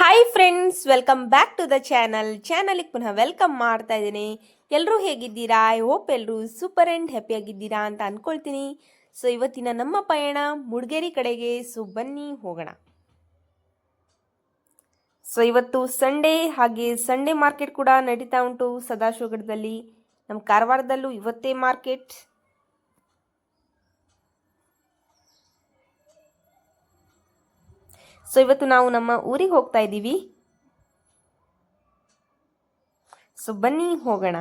Hi friends, welcome back to the ಚಾನಲ್ಗೆ ಪುನಃ welcome ಮಾಡ್ತಾ ಇದ್ದೀನಿ. ಎಲ್ಲರೂ ಹೇಗಿದ್ದೀರಾ? ಐ ಹೋಪ್ ಎಲ್ಲರೂ ಸೂಪರ್ ಆ್ಯಂಡ್ ಹ್ಯಾಪಿಯಾಗಿದ್ದೀರಾ ಅಂತ ಅಂದ್ಕೊಳ್ತೀನಿ. ಸೊ ಇವತ್ತಿನ ನಮ್ಮ ಪಯಣ ಮುಡ್ಗೇರಿ ಕಡೆಗೆ. ಸೊ ಬನ್ನಿ ಹೋಗೋಣ. ಸೊ ಇವತ್ತು ಸಂಡೇ, ಹಾಗೆ ಸಂಡೇ ಮಾರ್ಕೆಟ್ ಕೂಡ ನಡೀತಾ ಉಂಟು ಸದಾಶಿವಗಢದಲ್ಲಿ. ನಮ್ಮ ಕಾರವಾರದಲ್ಲೂ ಇವತ್ತೇ ಮಾರ್ಕೆಟ್. ಸೊ ಇವತ್ತು ನಾವು ನಮ್ಮ ಊರಿಗೆ ಹೋಗ್ತಾ ಇದ್ದೀವಿ. ಸೊ ಬನ್ನಿ ಹೋಗೋಣ.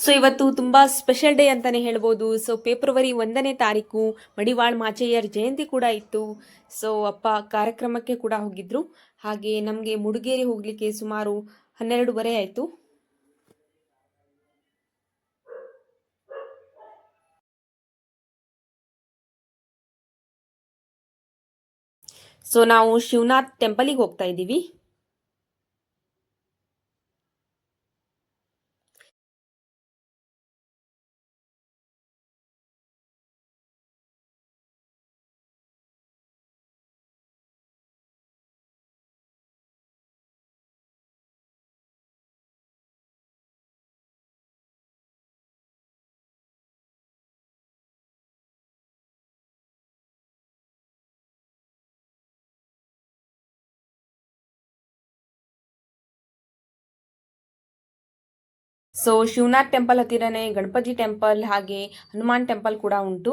ಸೊ ಇವತ್ತು ತುಂಬ ಸ್ಪೆಷಲ್ ಡೇ ಅಂತಲೇ ಹೇಳ್ಬೋದು. ಸೊ ಫೆಬ್ರವರಿ 1ನೇ ತಾರೀಕು ಮಡಿವಾಳ್ ಮಾಚಯ್ಯರ್ ಜಯಂತಿ ಕೂಡ ಇತ್ತು. ಸೊ ಅಪ್ಪ ಕಾರ್ಯಕ್ರಮಕ್ಕೆ ಕೂಡ ಹೋಗಿದ್ರು. ಹಾಗೆ ನಮಗೆ ಮುಡುಗೇರಿ ಹೋಗಲಿಕ್ಕೆ ಸುಮಾರು 12:30 ಆಯಿತು. ಸೊ ನಾವು ಶಿವನಾಥ್ ಟೆಂಪಲಿಗೆ ಹೋಗ್ತಾ ಇದ್ದೀವಿ. ಸೊ ಶಿವನಾಥ್ ಟೆಂಪಲ್ ಹತ್ತಿರನೇ ಗಣಪತಿ ಟೆಂಪಲ್ ಹಾಗೆ ಹನುಮಾನ್ ಟೆಂಪಲ್ ಕೂಡ ಉಂಟು.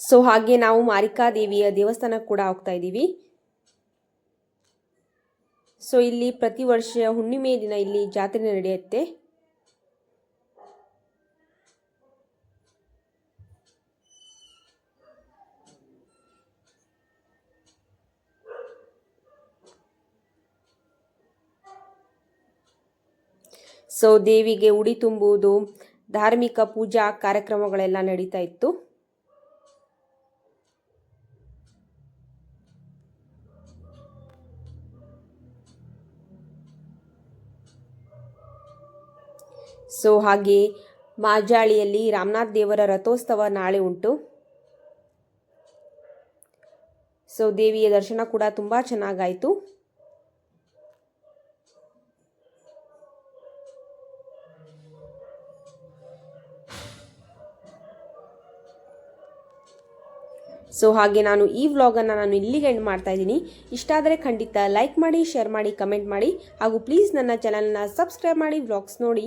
ಸೊ ಹಾಗೆ ನಾವು ಮಾರಿಕಾ ದೇವಿಯ ದೇವಸ್ಥಾನಕ್ಕೆ ಕೂಡ ಹೋಗ್ತಾ ಇದ್ದೀವಿ. ಸೊ ಇಲ್ಲಿ ಪ್ರತಿ ವರ್ಷ ಹುಣ್ಣಿಮೆ ದಿನ ಇಲ್ಲಿ ಜಾತ್ರೆ ನಡೆಯುತ್ತೆ. ಸೊ ದೇವಿಗೆ ಉಡಿ ತುಂಬುವುದು, ಧಾರ್ಮಿಕ ಪೂಜಾ ಕಾರ್ಯಕ್ರಮಗಳೆಲ್ಲ ನಡೀತಾ ಇತ್ತು. ಸೊ ಹಾಗೆ ಮಾಜಾಳಿಯಲ್ಲಿ ರಾಮನಾಥ್ ದೇವರ ರಥೋತ್ಸವ ನಾಳೆ ಉಂಟು. ಸೊ ದೇವಿಯ ದರ್ಶನ ಕೂಡ ತುಂಬ ಚೆನ್ನಾಗಾಯಿತು. ಸೊ ಹಾಗೆ ನಾನು ಈ ವ್ಲಾಗನ್ನು ನಾನು ಇಲ್ಲಿಗೆ ಎಂಡ್ ಮಾಡ್ತಾ ಇದ್ದೀನಿ. ಇಷ್ಟ ಆದರೆ ಖಂಡಿತ ಲೈಕ್ ಮಾಡಿ, ಶೇರ್ ಮಾಡಿ, ಕಮೆಂಟ್ ಮಾಡಿ ಹಾಗೂ ಪ್ಲೀಸ್ ನನ್ನ ಚಾನಲ್ನ ಸಬ್ಸ್ಕ್ರೈಬ್ ಮಾಡಿ ವ್ಲಾಗ್ಸ್ ನೋಡಿ.